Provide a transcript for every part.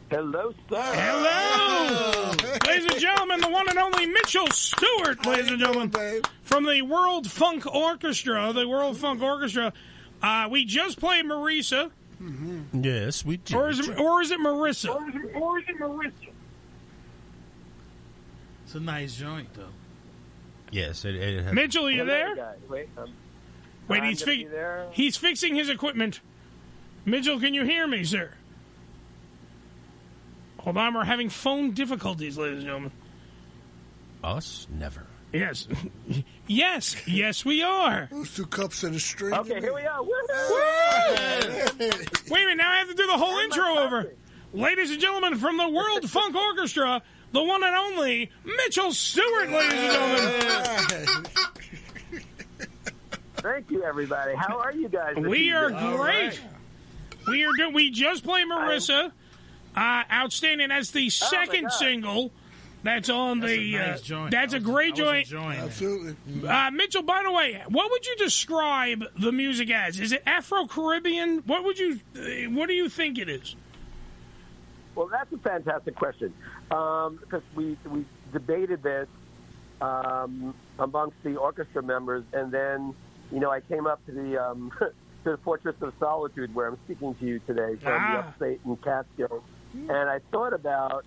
Hello, sir. Hello. Ladies and gentlemen, the one and only Mitchell Stuart, ladies and gentlemen, from the World Funk Orchestra. We just played Marisa. Mm-hmm. Yes, we did. Or is it Marissa? Or is it Marissa? It's a nice joint, though. Yes, it has. Mitchell, are you there? Wait, he's fixing his equipment. Mitchell, can you hear me, sir? Hold on, we're having phone difficulties, ladies and gentlemen. Us? Never. Yes. yes, we are. Those 2 cups and a string. Okay, here we are. Wait a minute, now I have to do the whole intro over. Ladies and gentlemen, from the World Funk Orchestra, the one and only Mitchell Stuart, ladies and gentlemen. Thank you, everybody. How are you guys? We are great. Right. We just played Marissa. Outstanding. That's the second single. That's on the. Nice joint. That's a great joint. Absolutely. Mitchell, by the way, what would you describe the music as? Is it Afro-Caribbean? What do you think it is? Well, that's a fantastic question because we debated this amongst the orchestra members, and then I came up to the to the Fortress of Solitude where I'm speaking to you today from the upstate in Catskills, and I thought about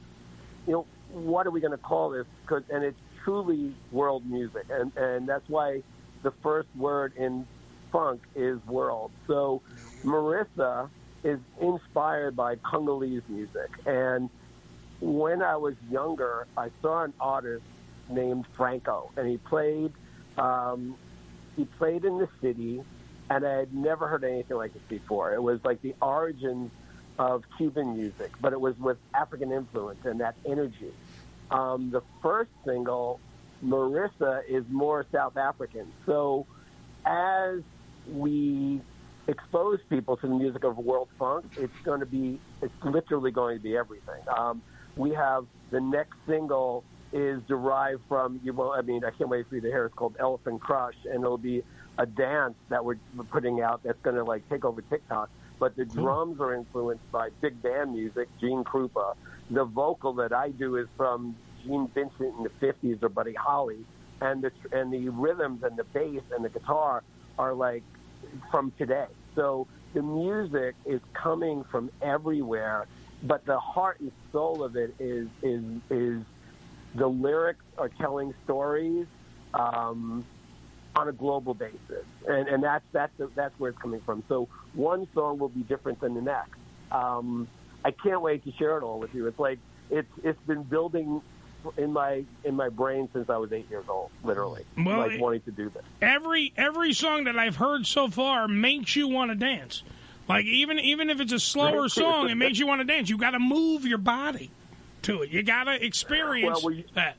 what are we going to call this? And it's truly world music, and that's why the first word in funk is world. So Marissa is inspired by Congolese music. And when I was younger, I saw an artist named Franco, and he played in the city, and I had never heard anything like this before. It was like the origins of Cuban music, but it was with African influence and that energy. The first single, Marissa, is more South African. So as we expose people to the music of world funk, it's literally going to be everything. We have the next single is derived from, I can't wait for you to hear. It's called Elephant Crush, and it'll be a dance that we're putting out that's going to take over TikTok. But the drums are influenced by big band music, Gene Krupa. The vocal that I do is from Gene Vincent in the 50s or Buddy Holly, and the rhythms and the bass and the guitar are from today. So the music is coming from everywhere, but the heart and soul of it is the lyrics are telling stories on a global basis, and that's where it's coming from. So one song will be different than the next. I can't wait to share it all with you. It's like it's been building in my brain since I was 8 years old, literally. Well, wanting to do this. Every song that I've heard so far makes you want to dance. Like even if it's a slower song, it makes you want to dance. You got to move your body to it. You got to experience that.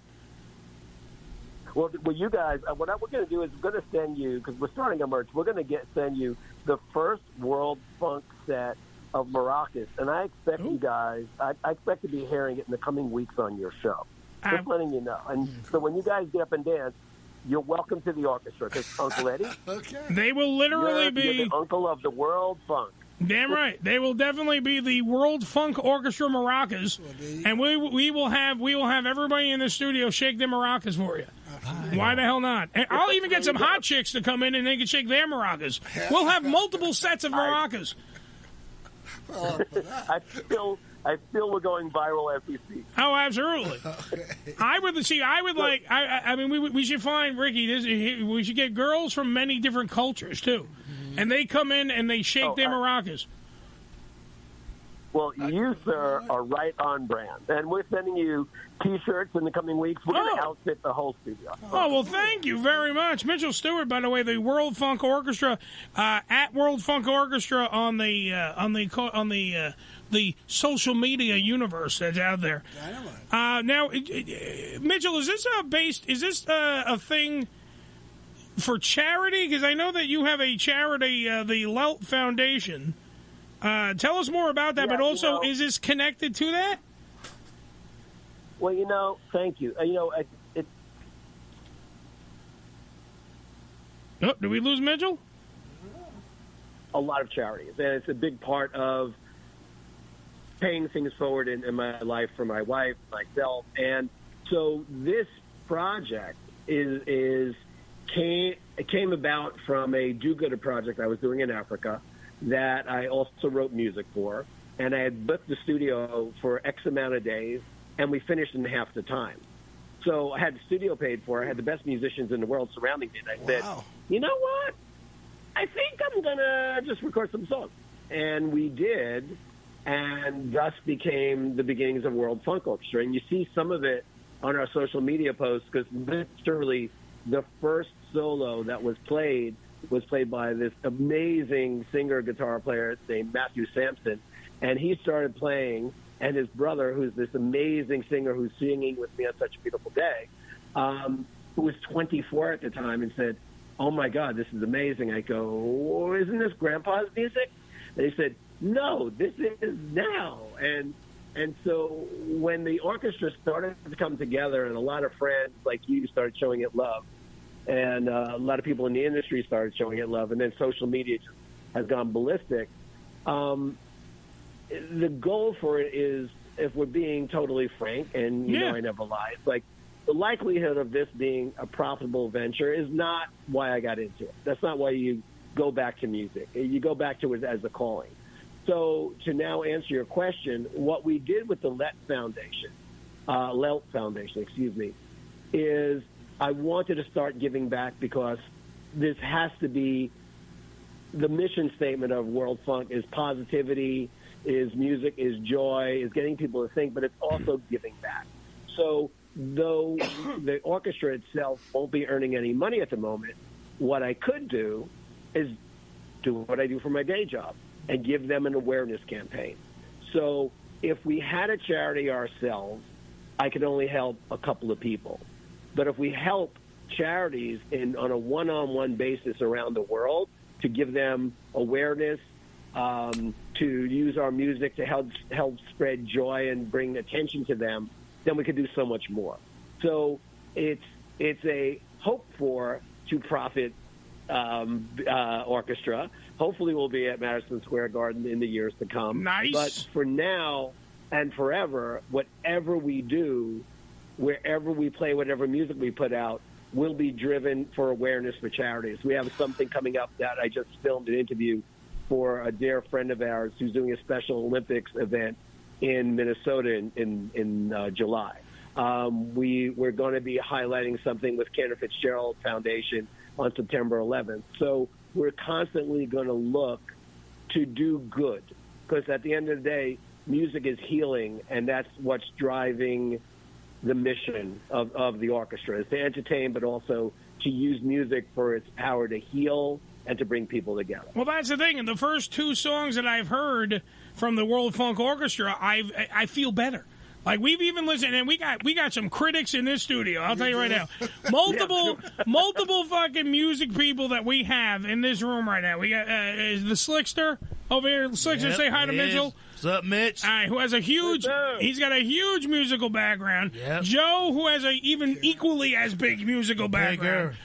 Well, you guys, what we're going to do is we're going to send you, because we're starting a merch, we're going to send you the first World Funk set of maracas, and I expect you guys, I expect to be hearing it in the coming weeks on your show. Just letting you know. And so when you guys get up and dance, you're welcome to the orchestra, because Uncle Eddie, they will literally be you're the uncle of the World Funk. Damn right. They will definitely be the World Funk Orchestra maracas, and we will have everybody in the studio shake their maracas for you. Why the hell not? And I'll even get some hot chicks to come in and they can shake their maracas. We'll have multiple sets of maracas. I feel we're going viral as we speak. Oh, absolutely. We should find, Ricky, we should get girls from many different cultures, too. And they come in and they shake their maracas. Well, you, sir, are right on brand. And we're sending you T-shirts in the coming weeks. We're going to outfit the whole studio. Oh, well, thank you very much. Mitchell Stuart, by the way, the World Funk Orchestra, at World Funk Orchestra on the social media universe that's out there. Now, Mitchell, is this a thing for charity? Because I know that you have a charity, the Lelt Foundation. Tell us more about that, but also, is this connected to that? Well, thank you. Did we lose Mitchell? A lot of charities, and it's a big part of paying things forward in my life for my wife, myself. And so this project came about from a do-gooder project I was doing in Africa that I also wrote music for. And I had booked the studio for X amount of days, and we finished in half the time. So I had the studio paid for. I had the best musicians in the world surrounding me. And I said, you know what? I think I'm going to just record some songs. And we did, and thus became the beginnings of World Funk Orchestra. And you see some of it on our social media posts, because literally the first solo that was played by this amazing singer guitar player named Matthew Sampson. And he started playing, and his brother, who's this amazing singer who's singing with me on Such a Beautiful Day, who was 24 at the time, and said, oh, my God, this is amazing. I go, oh, isn't this Grandpa's music? And he said, no, this is now. And so when the orchestra started to come together, and a lot of friends like you started showing it love, and a lot of people in the industry started showing it love, and then social media just has gone ballistic, the goal for it is, if we're being totally frank, and you know I never lie, it's like the likelihood of this being a profitable venture is not why I got into it. That's not why you go back to music. You go back to it as a calling. So to now answer your question, what we did with the Lelt Foundation, is I wanted to start giving back, because this has to be the mission statement of World Funk is positivity, is music, is joy, is getting people to think, but it's also giving back. So though the orchestra itself won't be earning any money at the moment, what I could do is do what I do for my day job and give them an awareness campaign. So if we had a charity ourselves, I could only help a couple of people. But if we help charities on a one-on-one basis around the world to give them awareness, to use our music to help spread joy and bring attention to them, then we could do so much more. So it's a hope for to profit orchestra. Hopefully we'll be at Madison Square Garden in the years to come. Nice. But for now and forever, whatever we do, wherever we play, whatever music we put out, will be driven for awareness for charities. We have something coming up that I just filmed an interview for a dear friend of ours who's doing a Special Olympics event in Minnesota in July. We're going to be highlighting something with Cantor Fitzgerald Foundation on September 11th. So we're constantly going to look to do good, because at the end of the day, music is healing, and that's what's driving the mission of the orchestra, is to entertain, but also to use music for its power to heal and to bring people together. Well, that's the thing. In the first two songs that I've heard from the World Funk Orchestra, I feel better. Like, we've even listened, and we got some critics in this studio. I'll tell you right now, multiple fucking music people that we have in this room right now. We got is the Slickster over here. Slickster, say hi to Mitchell. What's up, Mitch? All right, who has he's got a huge musical background. Yep. Joe, who has a even equally as big musical background.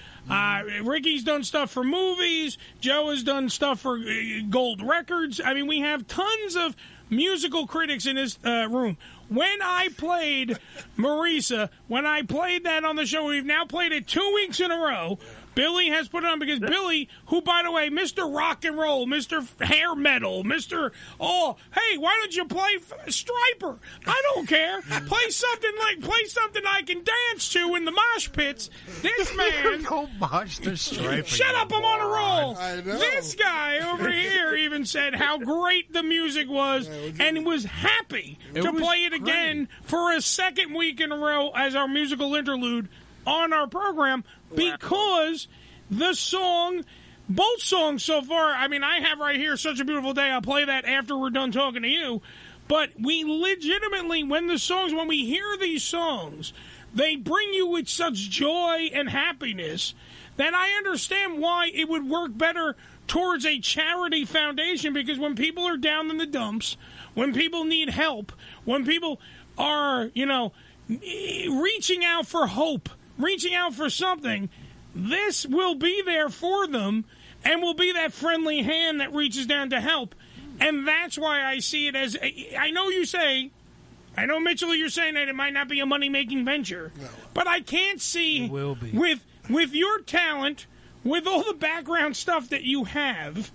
Ricky's done stuff for movies. Joe has done stuff for Gold Records. I mean, we have tons of musical critics in this room. When I played Marisa, when I played that on the show, we've now played it 2 weeks in a row. Billy has put it on because Billy, who, by the way, Mr. Rock and Roll, Mr. Hair Metal, Mr. Oh, hey, why don't you play Striper? I don't care. Play something I can dance to in the mosh pits. This man. Go mosh the Striper. Shut up, I'm on a roll. I know. This guy over here even said how great the music was and was happy to play it again for a second week in a row as our musical interlude on our program, because the song, both songs so far, I mean, I have right here Such a Beautiful Day. I'll play that after we're done talking to you. But we legitimately, when we hear these songs, they bring you with such joy and happiness that I understand why it would work better towards a charity foundation, because when people are down in the dumps, when people need help, when people are, reaching out for hope, reaching out for something, this will be there for them and will be that friendly hand that reaches down to help. And that's why I see it as, I know Mitchell, you're saying that it might not be a money-making venture, but I can't see It will be. with your talent, with all the background stuff that you have,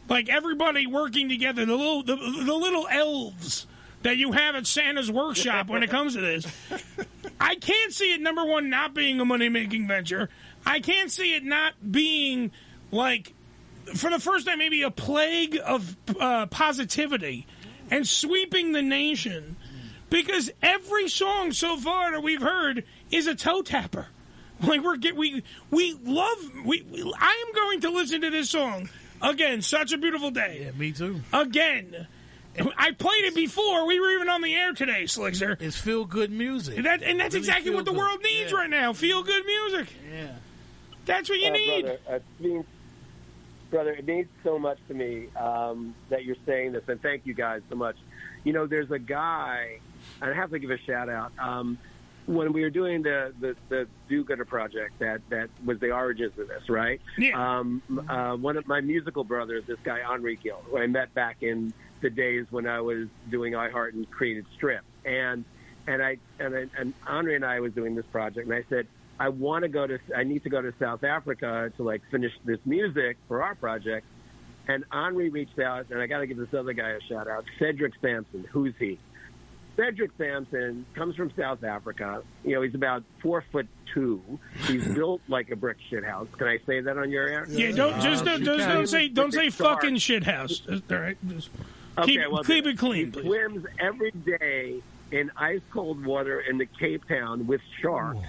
like everybody working together, the little elves that you have at Santa's workshop when it comes to this. I can't see it, number one, not being a money-making venture. I can't see it not being, like, for the first time, maybe a plague of positivity and sweeping the nation. Because every song so far that we've heard is a toe tapper. Like I am going to listen to this song again. Such a beautiful day. Yeah, me too. Again. I played it before. We were even on the air today, Slickster. It's feel good music. And that's really exactly what the world needs right now. Feel good music. Yeah. That's what you need. Brother, it means so much to me that you're saying this, and thank you guys so much. You know, there's a guy, and I have to give a shout out. When we were doing the Do-Gooder project, that was the origins of this, right? Yeah. One of my musical brothers, this guy Henri Gill, who I met back in the days when I was doing iHeart and created Strip, and Henri and I was doing this project, and I said, I need to go to South Africa to like finish this music for our project. And Henri reached out, and I got to give this other guy a shout out, Cedric Sampson. Who's he? Cedric Sampson comes from South Africa. You know, he's about 4'2". He's built like a brick shithouse. Can I say that on your air? Yeah, don't say fucking shithouse. All right, keep it clean, please. He swims every day in ice cold water in the Cape Town with sharks.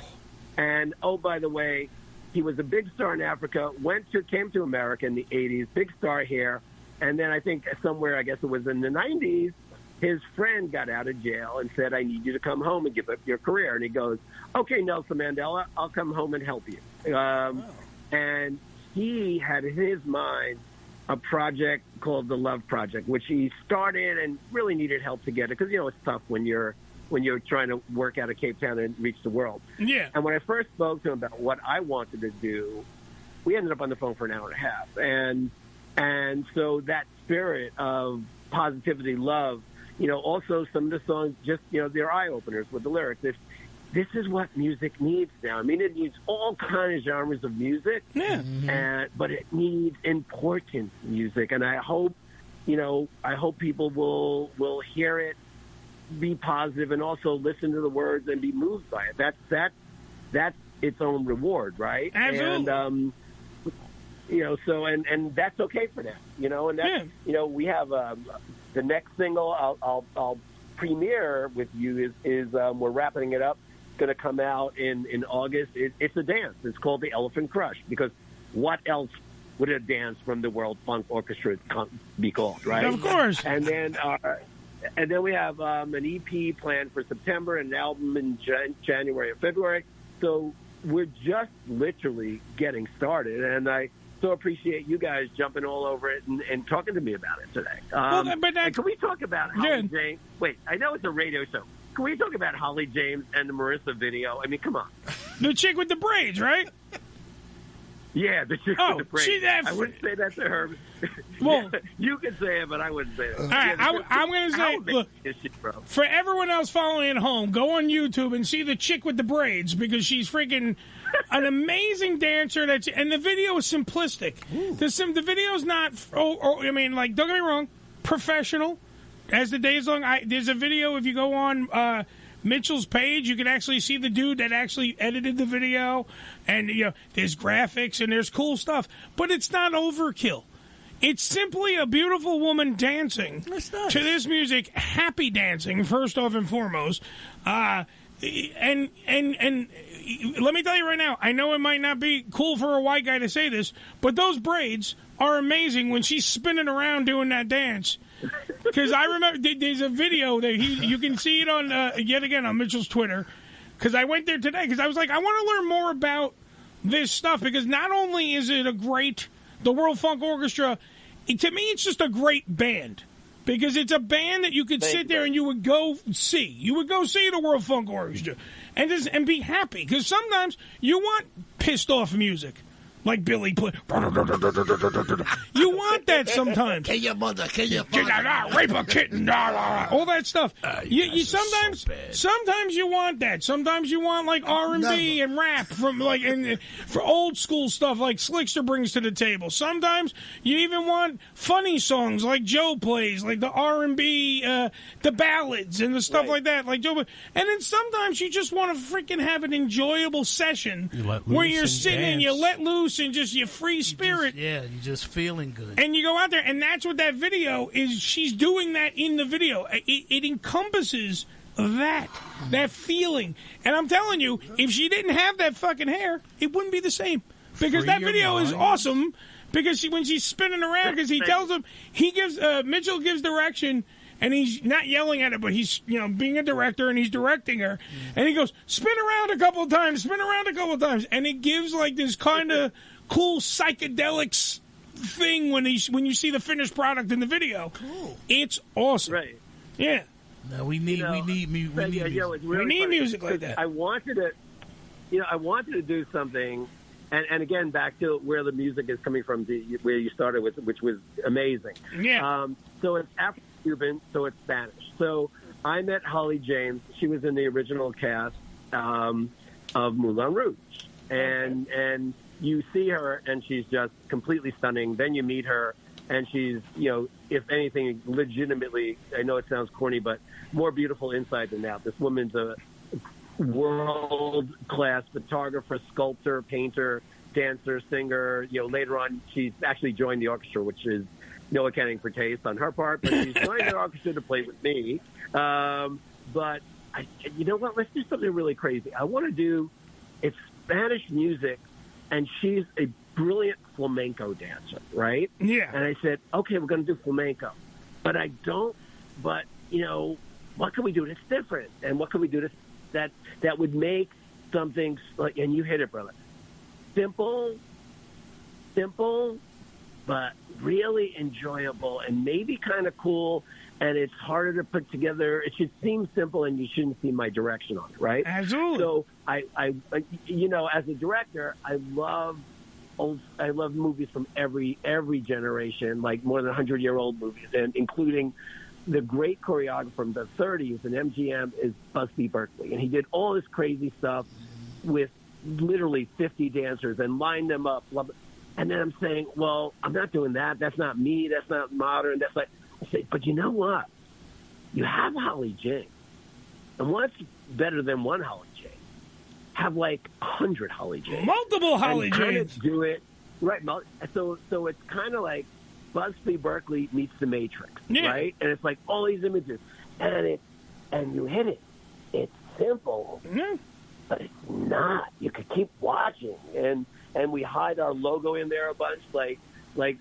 And oh, by the way, he was a big star in Africa. Came to America in the '80s, big star here, and then I think somewhere, I guess it was in the '90s, his friend got out of jail and said, I need you to come home and give up your career. And he goes, okay, Nelson Mandela, I'll come home and help you. And he had in his mind a project called the Love Project, which he started and really needed help to get it. Because, you know, it's tough when you're trying to work out of Cape Town and reach the world. Yeah. And when I first spoke to him about what I wanted to do, we ended up on the phone for an hour and a half. And so that spirit of positivity, love, you know, also some of the songs just, you know, they're eye-openers with the lyrics. This is what music needs now. I mean, it needs all kinds of genres of music, but it needs important music. And I hope people will hear it, be positive, and also listen to the words and be moved by it. That's its own reward, right? Absolutely. And you know, so and that's okay for them, you know. And that you know, we have the next single I'll premiere with you is we're wrapping it up. It's going to come out in August. It's a dance. It's called the Elephant Crush, because what else would a dance from the World Funk Orchestra be called, right? Of course. And then we have an EP planned for September and an album in January or February. So we're just literally getting started, and I so appreciate you guys jumping all over it and talking to me about it today. And can we talk about Holly James? Wait, I know it's a radio show. Can we talk about Holly James and the Marissa video? I mean, come on. The chick with the braids, right? Yeah, the chick with the braids. I wouldn't say that to her. Well, you could say it, but I wouldn't say it. All right, I'm going to say, look, for everyone else following at home, go on YouTube and see the chick with the braids, because she's freaking an amazing dancer. And the video is simplistic. The video is not, I mean, like, don't get me wrong, professional. As the day's long, there's a video, if you go on Mitchell's page, you can actually see the dude that actually edited the video, and you know, there's graphics and there's cool stuff, but it's not overkill. It's simply a beautiful woman dancing to this music, happy dancing, first off and foremost. And let me tell you right now, I know it might not be cool for a white guy to say this, but those braids are amazing when she's spinning around doing that dance. Because I remember there's a video that you can see it on yet again on Mitchell's Twitter. Because I went there today because I was like, I want to learn more about this stuff, because not only is it the World Funk Orchestra, to me it's just a great band, because it's a band that you could sit there and you would go see. You would go see the World Funk Orchestra and be happy, because sometimes you want pissed off music. like Billy play. You want that sometimes. Kill your mother, kill your father. Rape a kitten, all that stuff. You sometimes you want that. Sometimes you want like R&B and rap from like and for old school stuff like Slickster brings to the table. Sometimes you even want funny songs like Joe plays, like the R&B, the ballads and the stuff like that, like Joe. And then sometimes you just want to freaking have an enjoyable session where you're singing, you let loose, and just your free spirit. You're just feeling good. And you go out there, and that's what that video is. She's doing that in the video. It encompasses that feeling. And I'm telling you, if she didn't have that fucking hair, it wouldn't be the same. Because that video is awesome. Because when she's spinning around, because he tells him, Mitchell gives direction. And he's not yelling at her, but he's, being a director, and he's directing her. And he goes, spin around a couple of times. And it gives, like, this kind of cool psychedelics thing when you see the finished product in the video. Cool. It's awesome. Right. Yeah. No, we need music like that. I wanted to do something, and again, back to where the music is coming from, where you started with, which was amazing. Yeah. So it's Afro-Cuban, so it's Spanish. So I met Holly James. She was in the original cast of Moulin Rouge. And you see her, and she's just completely stunning. Then you meet her, and she's, if anything, legitimately, I know it sounds corny, but more beautiful inside than out. This woman's a world-class photographer, sculptor, painter, dancer, singer. Later on, she's actually joined the orchestra, which is no accounting for taste on her part, but she's joined the orchestra to play with me. But you know what? Let's do something really crazy. I want to do it's Spanish music, and she's a brilliant flamenco dancer, right? Yeah. And I said, okay, we're going to do flamenco, but what can we do that's different, and what can we do that would make something like? And you hit it, brother. Simple, but really enjoyable and maybe kind of cool, and it's harder to put together. It should seem simple, and you shouldn't see my direction on it, right? Absolutely. So I as a director, I love movies from every generation, like more than 100-year-old movies, and including the great choreographer from the 30s and MGM is Busby Berkeley, and he did all this crazy stuff with literally 50 dancers and lined them up. And then I'm saying, well, I'm not doing that. That's not me. That's not modern. That's like, I say, but you know what? You have Holly James. And what's better than one Holly James? Have like 100 Holly James. Multiple Holly James. Do it. Right. So it's kind of like Busby Berkeley meets The Matrix. Yeah. Right? And it's like all these images. And you hit it. It's simple. Yeah. But it's not. You could keep watching. And we hide our logo in there a bunch, like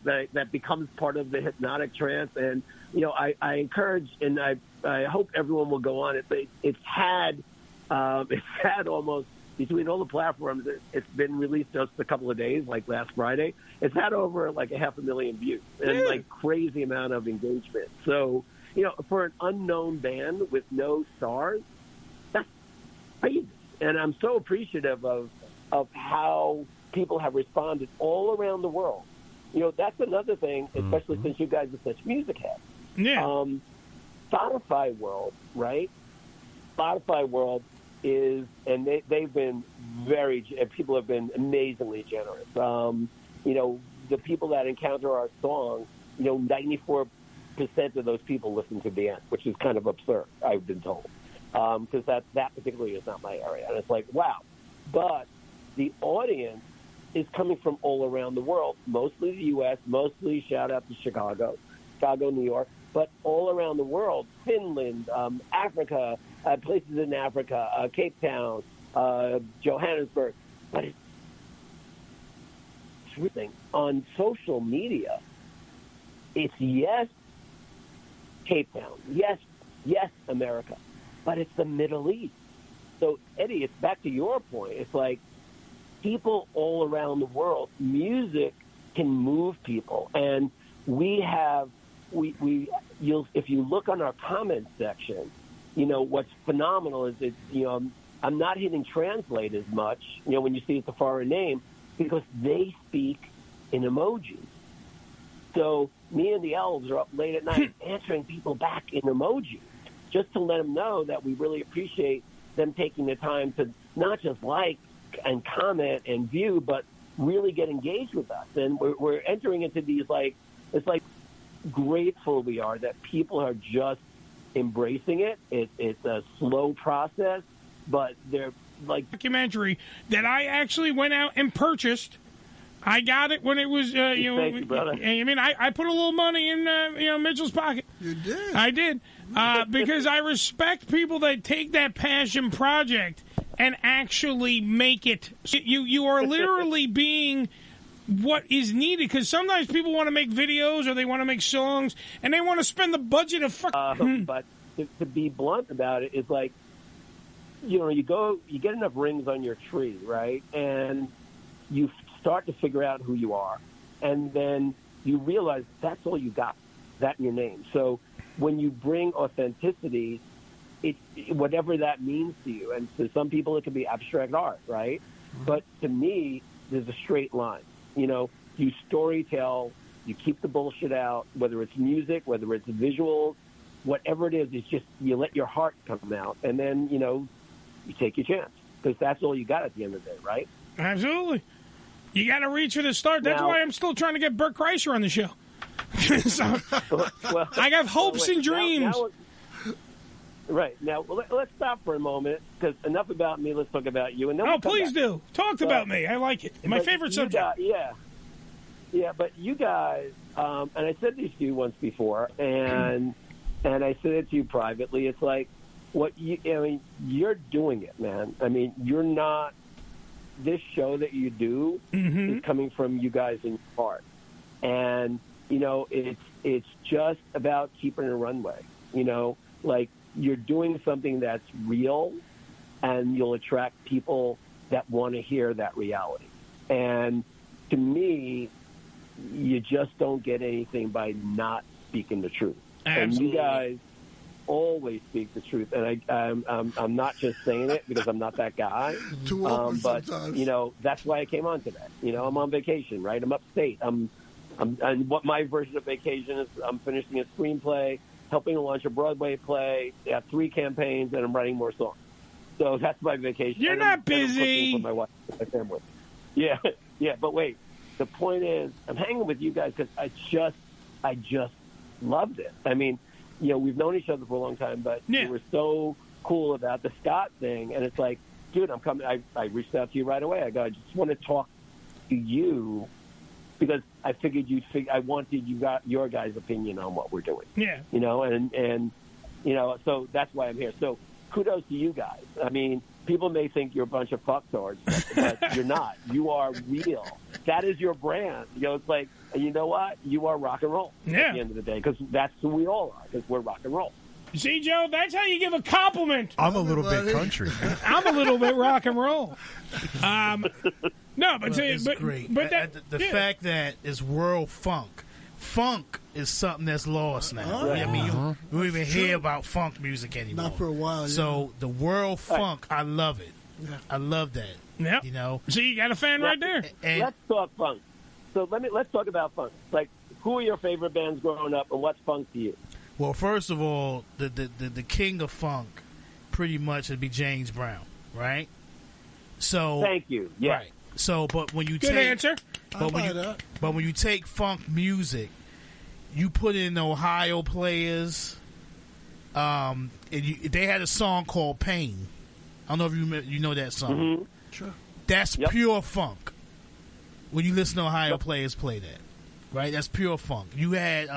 that becomes part of the hypnotic trance. And I encourage, and I hope everyone will go on it. But it's had almost between all the platforms. It's been released just a couple of days, like last Friday. It's had over like 500,000 views and like crazy amount of engagement. So for an unknown band with no stars, that's crazy. And I'm so appreciative of how people have responded all around the world. That's another thing, especially since you guys are such music heads. Yeah. Spotify World, right? Spotify World is, and they've been people have been amazingly generous. The people that encounter our song, 94% of those people listen to the end, which is kind of absurd, I've been told. Because that particularly is not my area. And it's like, wow. But the audience is coming from all around the world, mostly the U.S., mostly shout out to Chicago, New York, but all around the world, Finland, Africa, places in Africa, Cape Town, Johannesburg. But it's everything on social media. It's yes, Cape Town, yes, America, but it's the Middle East. So, Eddie, it's back to your point. It's like people all around the world, music can move people. And if you look on our comments section, what's phenomenal is I'm not hitting translate as much, when you see it's a foreign name, because they speak in emojis. So me and the elves are up late at night answering people back in emojis just to let them know that we really appreciate them taking the time to not just like and comment and view, but really get engaged with us. And we're entering into these, it's like grateful we are that people are just embracing it. It's a slow process, but they're like documentary that I actually went out and purchased. I got it when it was, Thank you, brother. I mean, I put a little money in, Mitchell's pocket. You did. I did, because I respect people that take that passion project and actually make it. You are literally being what is needed, because sometimes people want to make videos or they want to make songs and they want to spend the budget of but to be blunt about it, it's like, you get enough rings on your tree, right? And you start to figure out who you are. And then you realize that's all you got, that in your name. So when you bring authenticity, whatever that means to you, and to some people it can be abstract art, right? But to me, there's a straight line. You storytell, you keep the bullshit out, whether it's music, whether it's visuals, whatever it is, it's just you let your heart come out, and then, you take your chance, because that's all you got at the end of the day, right? Absolutely. You got to reach for the start. That's why I'm still trying to get Bert Kreischer on the show. So, I have hopes and dreams. Right. Now, let's stop for a moment, because enough about me. Let's talk about you. And then please do. Talk about me. I like it. My favorite subject. Yeah, but you guys, and I said this to you once before, and I said it to you privately. It's like, you're doing it, man. I mean, you're not. This show that you do is coming from you guys in your heart, and it's just about keeping a runway. Like, you're doing something that's real, and you'll attract people that want to hear that reality. And to me, you just don't get anything by not speaking the truth. Absolutely. And you guys always speak the truth, and I'm not just saying it because I'm not that guy. Too often but sometimes. that's why I came on today. I'm on vacation, right? I'm upstate. And what my version of vacation is, I'm finishing a screenplay, helping to launch a Broadway play. I have 3 campaigns, and I'm writing more songs. So that's my vacation. You're not busy. For my wife and my family. Yeah, but wait. The point is, I'm hanging with you guys because I just loved it. I mean, we've known each other for a long time, but you were so cool about the Scott thing. And it's like, dude, I'm coming. I reached out to you right away. I just want to talk to you because I figured I wanted your guys' opinion on what we're doing. Yeah. And so that's why I'm here. So kudos to you guys. I mean, people may think you're a bunch of fucktards, but you're not. You are real. That is your brand. It's like, and you know what? You are rock and roll at the end of the day, because that's who we all are, because we're rock and roll. You see, Joe, that's how you give a compliment. I'm a little bit country. I'm a little bit rock and roll. No, but it's great. But the fact that it's world funk. Funk is something that's lost now. I mean, you don't even hear about funk music anymore. Not for a while. So the world funk, I love it. Yeah. I love that. Yep. See, you got a fan right there. And let's talk funk. So let's talk about funk. Like, who are your favorite bands growing up, and what's funk to you? Well, first of all, the king of funk pretty much would be James Brown, right? So thank you. Yeah. Right. So, but when you Good answer. But when you take funk music, you put in Ohio Players. And they had a song called "Pain." I don't know if you know that song. Mm-hmm. Sure. That's pure funk. When you listen to Ohio Players play that, right? That's pure funk. You had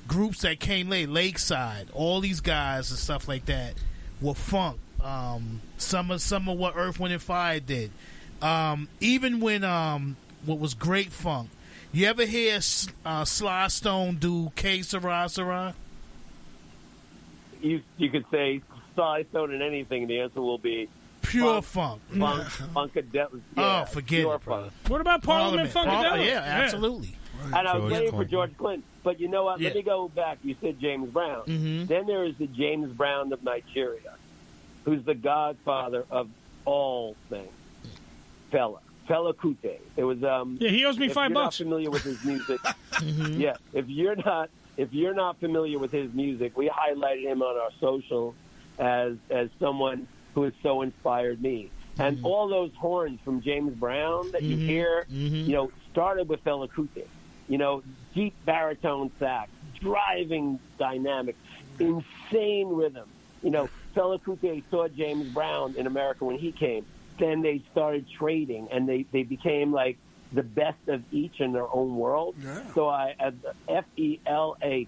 groups that came late, Lakeside, all these guys and stuff like that were funk. Some of what Earth, Wind and Fire did. Even when what was great funk. You ever hear Sly Stone do K Sarah Sarah? You could say Sly Stone in anything. The answer will be pure funk. Funkadelic. Oh, forget it, funk. What about Parliament Funkadelic? Yeah, absolutely. And I was waiting for George Clinton. But you know what? Yeah. Let me go back. You said James Brown. Mm-hmm. Then there is the James Brown of Nigeria, who's the godfather of all things. Fela Kuti. It was Yeah, he owes me if $5. you're not familiar with his music, yeah. If you're not familiar with his music, we highlighted him on our social as someone who has so inspired me. And all those horns from James Brown that you hear, started with Fela Kuti. Deep baritone sax, driving dynamic, insane rhythm. Fela Kuti saw James Brown in America when he came. Then they started trading, and they became like the best of each in their own world. Yeah. So Fela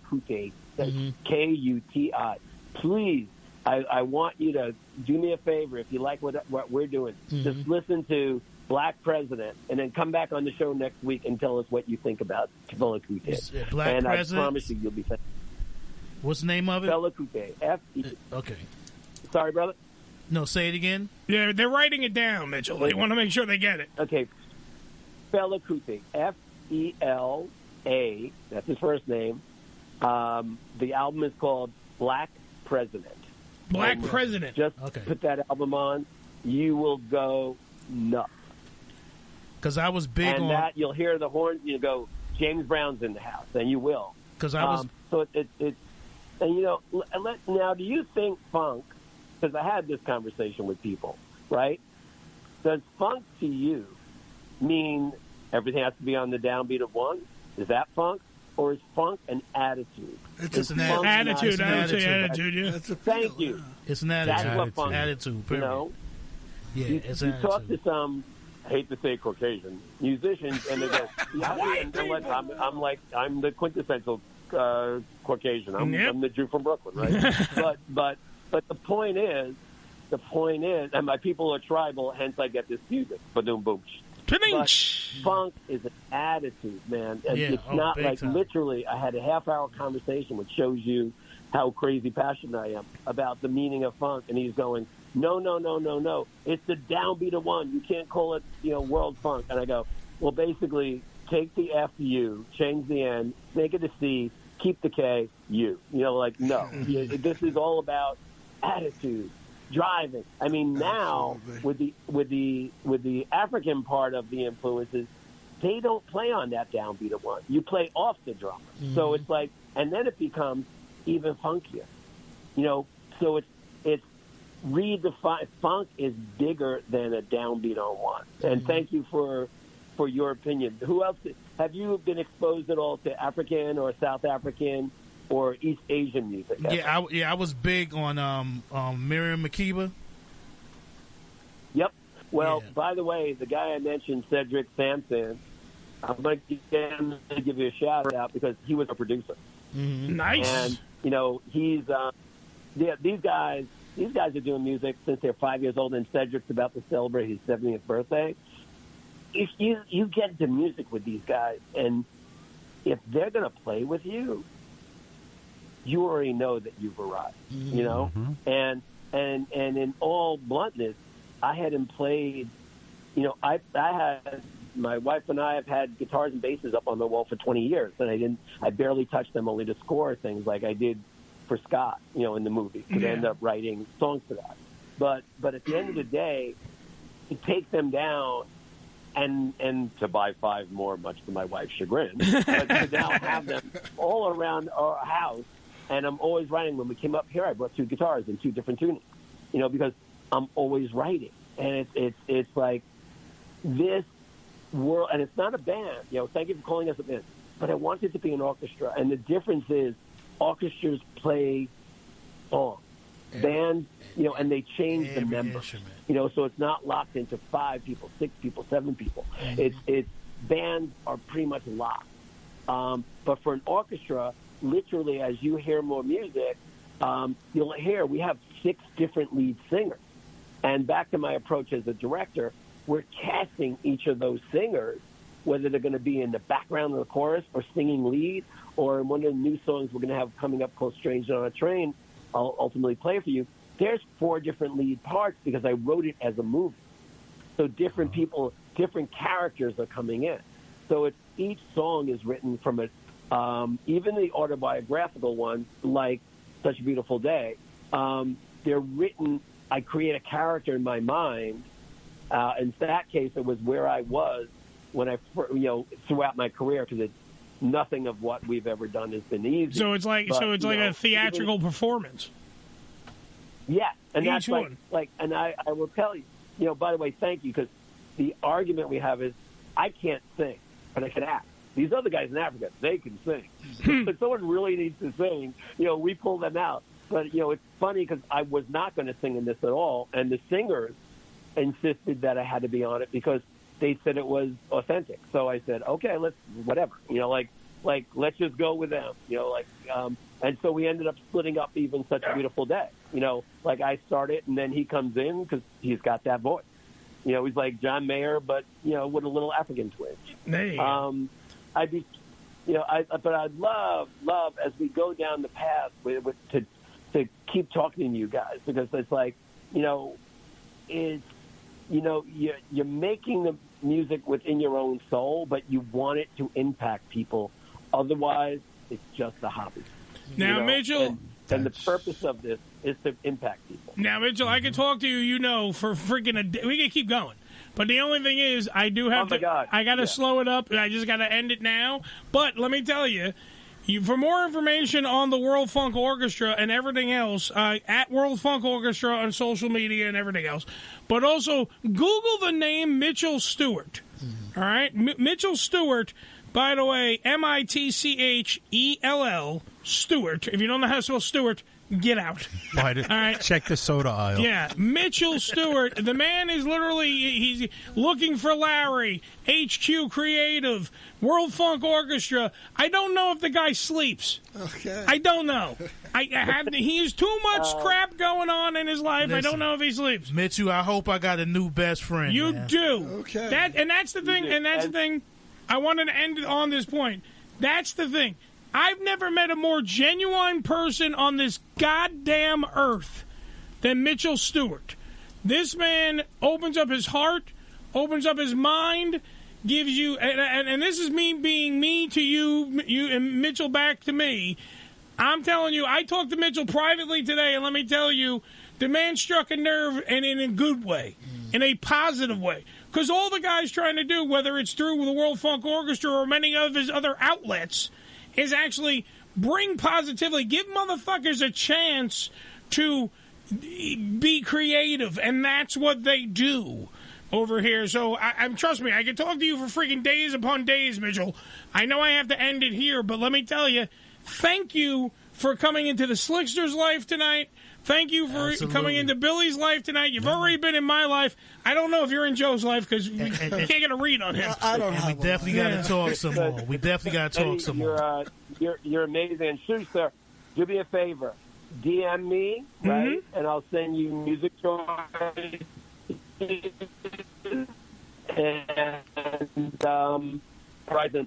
Kuti, that's Kuti. Please, I want you to do me a favor. If you like what we're doing, just listen to Black President, and then come back on the show next week and tell us what you think about Fela Kuti. Black President? I promise you'll be thankful. What's the name of it? Fela Kuti. Okay. Sorry, brother? No, say it again. Yeah, they're writing it down, Mitchell. They want to make sure they get it. Okay. Fela Kuti. Fela. That's his first name. The album is called Black President. Black President. Just put that album on. You will go nuts. Because I was big and on that. You'll hear the horns. You go, James Brown's in the house, and you will. Because I was. So it's and now, do you think funk? Because I had this conversation with people, right? Does funk to you mean everything has to be on the downbeat of one? Is that funk? Or is funk an attitude? It's an attitude. I would say attitude, yeah. Thank you. It's an attitude. That's what funk is. Attitude, period. Yeah, it's an attitude. You talk to some, I hate to say Caucasian, musicians, and they go, I'm the quintessential Caucasian. I'm the Jew from Brooklyn, right? But the point is, and my people are tribal, hence I get this music. Ba-doom, boom. But funk is an attitude, man. And it's not like time. Literally, I had a half-hour conversation, which shows you how crazy passionate I am about the meaning of funk. And he's going, no. It's the downbeat of one. You can't call it, world funk. And I go, well, basically, take the F U, change the N, make it a C, keep the K, U. No. This is all about attitude. Driving. I mean, now with the African part of the influences, they don't play on that downbeat of one. You play off the drummer, so it's like, and then it becomes even funkier. So it's redefined. Funk is bigger than a downbeat on one. And thank you for your opinion. Who else have you been exposed at all to African or South African or East Asian music? I was big on Miriam Makeba. Yep. Well, by the way, the guy I mentioned, Cedric Sampson, I'm going to give you a shout out because he was a producer. Nice. And he's these guys are doing music since they're 5 years old, and Cedric's about to celebrate his 70th birthday. If you get into music with these guys, and if they're going to play with you, you already know that you've arrived, and in all bluntness, I hadn't played, I had, my wife and I have had guitars and basses up on the wall for 20 years, and I barely touched them only to score things like I did for Scott, in the movie, because I ended up writing songs for that. But at the end of the day, to take them down and to buy 5 more, much to my wife's chagrin, but to now have them all around our house. And I'm always writing. When we came up here, I brought 2 guitars and 2 different tunings, because I'm always writing. And it's like this world, and it's not a band. Thank you for calling us a band, but I want it to be an orchestra. And the difference is orchestras play songs. Bands, and they change the members. So it's not locked into 5 people, 6 people, 7 people. It's bands are pretty much locked. But for an orchestra, literally, as you hear more music, you'll hear we have 6 different lead singers. And back to my approach as a director, we're casting each of those singers, whether they're going to be in the background of the chorus or singing lead, or in one of the new songs we're going to have coming up called Stranger on a Train, I'll ultimately play for you. There's 4 different lead parts because I wrote it as a movie. So different people, different characters are coming in. So each song is written from even the autobiographical ones, like Such a Beautiful Day, they're written, I create a character in my mind, In that case, it was where I was when throughout my career, because nothing of what we've ever done has been easy. So it's like a theatrical performance. Yeah, and Each that's one. and I will tell you, by the way, thank you, because the argument we have is I can't sing, but I can act. These other guys in Africa, they can sing. If someone really needs to sing, we pull them out. But, it's funny because I was not going to sing in this at all, and the singers insisted that I had to be on it because they said it was authentic. So I said, okay, whatever. Let's just go with them. And so we ended up splitting up Even Such a Beautiful Day. I started, and then he comes in because he's got that voice. He's like John Mayer, but, with a little African twinge. Hey. But I'd love as we go down the path to keep talking to you guys, because it's like, you're making the music within your own soul, but you want it to impact people. Otherwise, it's just a hobby. Now, Mitchell. And the purpose of this is to impact people. Now, Mitchell, I can talk to you, for freaking a day. We can keep going. But the only thing is, I do have I got to slow it up. I just got to end it now. But let me tell you, for more information on the World Funk Orchestra and everything else, at World Funk Orchestra on social media and everything else. But also, Google the name Mitchell Stuart. All right? Mitchell Stuart, by the way, Mitchell Stuart. If you don't know how to spell Stuart, get out. All right. Check the soda aisle. Yeah, Mitchell Stuart. The man is he's looking for Larry, HQ Creative, World Funk Orchestra. I don't know if the guy sleeps. Okay. I don't know. He has too much crap going on in his life. Listen, I don't know if he sleeps. Mitchell, I hope I got a new best friend. You man. do. Okay. That's the thing. And that's the thing. I wanted to end it on this point. That's the thing. I've never met a more genuine person on this goddamn earth than Mitchell Stuart. This man opens up his heart, opens up his mind, gives you, and this is me being me to you and Mitchell back to me. I'm telling you, I talked to Mitchell privately today, and let me tell you, the man struck a nerve, and in a good way, in a positive way. Because all the guy's trying to do, whether it's through the World Funk Orchestra or many of his other outlets, is actually bring positivity, give motherfuckers a chance to be creative, and that's what they do over here. So, trust me, I can talk to you for freaking days upon days, Mitchell. I know I have to end it here, but let me tell you, thank you for coming into the Slickster's life tonight. Thank you for coming into Billy's life tonight. You've already been in my life. I don't know if you're in Joe's life because we can't get a read on him. I don't have We definitely got to talk some more. We definitely got to talk some more. You're amazing. And sir, do me a favor. DM me, right? And I'll send you music choices. And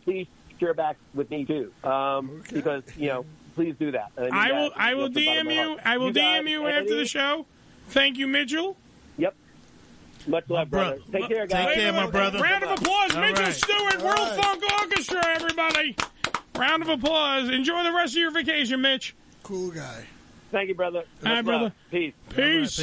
please share back with me too, because please do that. I will DM you. I will DM you after the show. Thank you, Mitchell. Yep. Much love, brother. Take care, guys. Take care, my brother. Round of applause, Mitchell right. Stuart, World Funk Orchestra, everybody. Round of applause. Enjoy the rest of your vacation, Mitch. Cool guy. Thank you, brother. All right, brother. Peace. Peace. Peace.